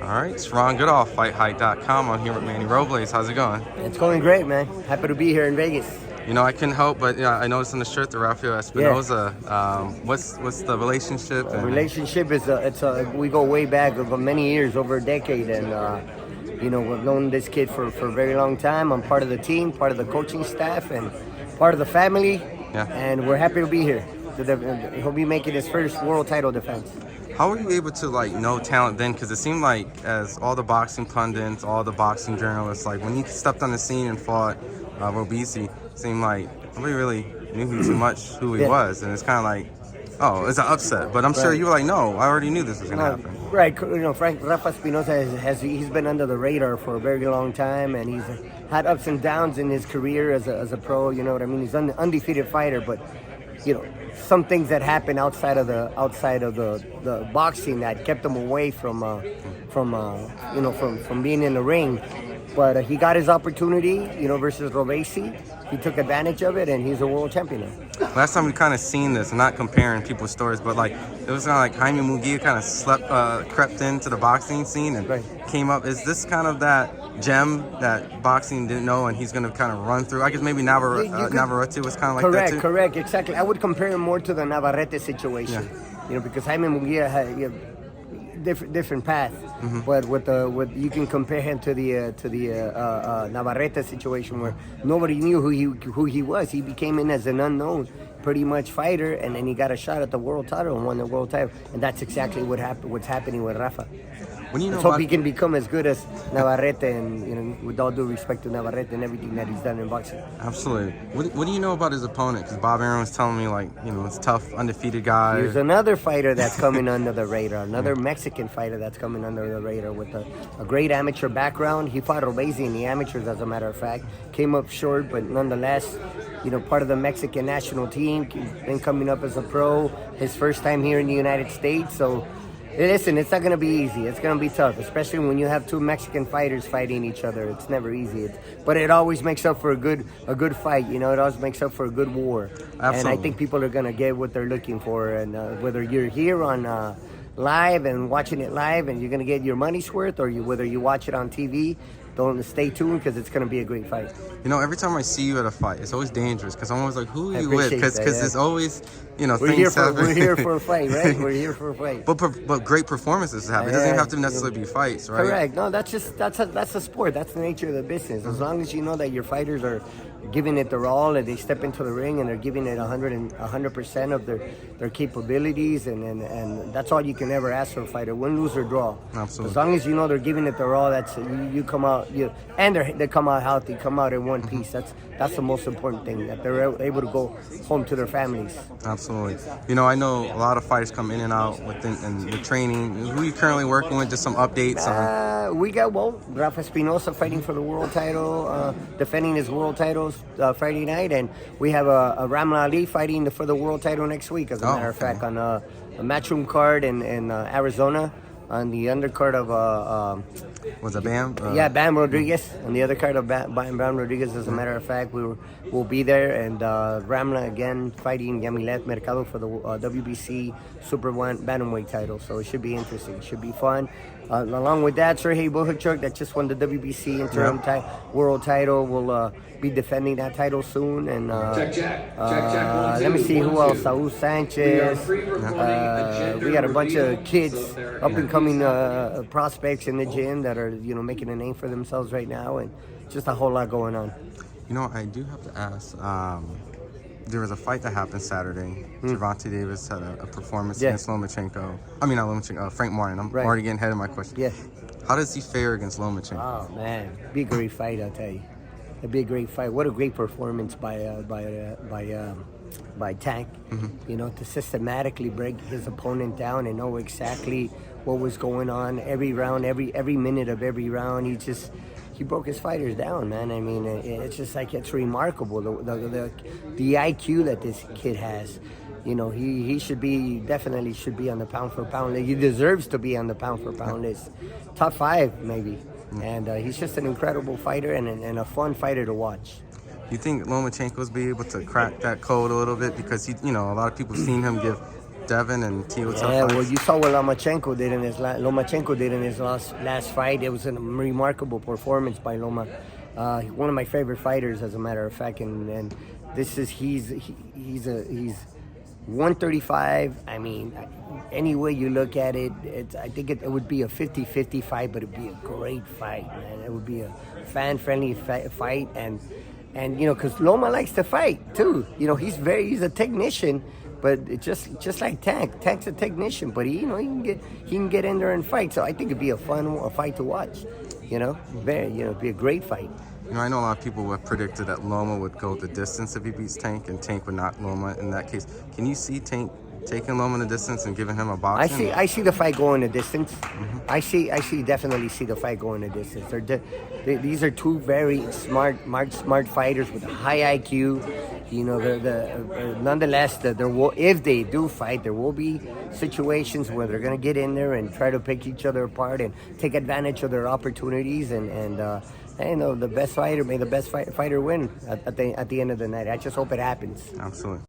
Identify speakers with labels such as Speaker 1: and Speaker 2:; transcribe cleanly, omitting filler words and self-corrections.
Speaker 1: All right, it's Ron Goodall, FightHype.com. I'm here with Manny Robles. How's it going?
Speaker 2: It's going great, man. Happy to be here in Vegas.
Speaker 1: You know, I couldn't help but I noticed on the shirt the Rafael Espinoza. What's the relationship?
Speaker 2: Relationship is we go way back over many years, over a decade, and we've known this kid for a very long time. I'm part of the team, part of the coaching staff, and part of the family.
Speaker 1: Yeah.
Speaker 2: And we're happy to be here. He'll be making his first world title defense.
Speaker 1: How were you able to know talent then? Because it seemed like as all the boxing pundits, all the boxing journalists, when you stepped on the scene and fought Robles, it seemed like nobody really knew too much who he was, and it's kind of like, oh, it's an upset. But I'm sure you were like, no, I already knew this was gonna happen.
Speaker 2: Right, Rafael Espinoza he's been under the radar for a very long time, and he's had ups and downs in his career as a pro. You know what I mean? He's an undefeated fighter, but some things that happened outside of the boxing that kept him away from being in the ring. But he got his opportunity, versus Robles. He took advantage of it, and he's a world champion now.
Speaker 1: Last time we kind of seen this, not comparing people's stories, but it was kind of like Jaime Munguia kind of crept into the boxing scene and came up. Is this kind of that gem that boxing didn't know, and he's going to kind of run through? I guess maybe Navarrete was kind of like that too.
Speaker 2: Correct, exactly. I would compare him more to the Navarrete situation, because Jaime Munguia had different path, but you can compare him to the Navarrete situation where nobody knew who he was. He became in as an unknown, pretty much fighter, and then he got a shot at the world title and won the world title, and that's exactly what's happening with Rafa. Let's hope he can become as good as Navarrete, and with all due respect to Navarrete and everything that he's done in boxing.
Speaker 1: Absolutely. What do you know about his opponent? Because Bob Aaron was telling me it's tough, undefeated guy.
Speaker 2: There's another fighter that's coming under the radar, another Mexican fighter that's coming under the radar with a great amateur background. He fought Robles in the amateurs, as a matter of fact. Came up short, but nonetheless, part of the Mexican national team. Been coming up as a pro. His first time here in the United States, so. Listen, it's not going to be easy. It's going to be tough, especially when you have two Mexican fighters fighting each other. It's never easy. But it always makes up for a good fight. It always makes up for a good war.
Speaker 1: Absolutely.
Speaker 2: And I think people are going to get what they're looking for. And whether you're here on live and watching it live and you're going to get your money's worth, or whether you watch it on TV, don't stay tuned, because it's going to be a great fight.
Speaker 1: Every time I see you at a fight, it's always dangerous, because I'm always like, who are you with? Because there's always,
Speaker 2: we're
Speaker 1: things happen.
Speaker 2: We're here for a fight, right? We're here for a fight.
Speaker 1: But great performances happen. It doesn't even have to necessarily be fights, right?
Speaker 2: Correct. No, that's a sport. That's the nature of the business. As long as you know that your fighters are giving it their all, and they step into the ring and they're giving it 100% of their capabilities, and that's all you can ever ask for a fighter: win, lose, or draw.
Speaker 1: Absolutely.
Speaker 2: As long as you know they're giving it their all, that's you come out, and they come out healthy, come out in one piece. That's the most important thing, that they're able to go home to their families.
Speaker 1: Absolutely. I know a lot of fighters come in and out with training. Who are you currently working with? Just some updates on.
Speaker 2: We got Rafael Espinoza fighting for the world title, defending his world titles Friday night, and we have a Ramla Ali fighting for the world title next week, as a matter of fact, on a matchroom card in Arizona, on the undercard of
Speaker 1: was it Bam?
Speaker 2: Bam Rodriguez. On the other card of Bam Rodriguez, as a matter of fact, we'll be there, and Ramla again fighting Yamilet Mercado for the WBC Super Bantamweight title. So it should be interesting. It should be fun. Along with that, Sergio Bohachuk, that just won the WBC interim world title, will be defending that title soon. And let me see who else. Saul Sanchez. We got a bunch of kids, up and coming prospects in the gym that are making a name for themselves right now, and just a whole lot going on.
Speaker 1: I do have to ask. There was a fight that happened Saturday. Gervonta Davis had a performance against Lomachenko. I mean, not Lomachenko, Frank Martin. I'm already getting ahead of my question.
Speaker 2: Yeah.
Speaker 1: How does he fare against Lomachenko?
Speaker 2: Oh, man. Be a great fight, I'll tell you. It'd be a great fight. What a great performance by Tank. To systematically break his opponent down and know exactly what was going on every round, every minute of every round. He broke his fighters down, man. I mean, it's just it's remarkable, the IQ that this kid has. He definitely should be on the pound for pound list. He deserves to be on the pound for pound list. Top 5, maybe. And he's just an incredible fighter and a fun fighter to watch.
Speaker 1: You think Lomachenko's be able to crack that code a little bit? Because a lot of people have seen him give Devin and Teotihuacan
Speaker 2: Yeah,
Speaker 1: fights?
Speaker 2: well, you saw what Lomachenko did in his last fight. It was a remarkable performance by Loma. One of my favorite fighters, as a matter of fact. And this is he's 135. I mean, any way you look at it, I think it would be a 50-50 fight, but it'd be a great fight, man. It would be a fan-friendly fight, and you know, because Loma likes to fight too. You know, he's a technician. But it's just like Tank's a technician, but he can get in there and fight. So I think it'd be a fight to watch. You know, it'd be a great fight.
Speaker 1: You know, I know a lot of people have predicted that Loma would go the distance if he beats Tank, and Tank would not Loma in that case. Can you see Tank taking Loma the distance and giving him a boxing?
Speaker 2: I see the fight going the distance. Mm-hmm. Definitely see the fight going the distance. These are two very smart fighters with a high IQ. You know, nonetheless, if they do fight, there will be situations where they're going to get in there and try to pick each other apart and take advantage of their opportunities. And you know, the best fighter, may the best fighter win at the end of the night. I just hope it happens.
Speaker 1: Absolutely.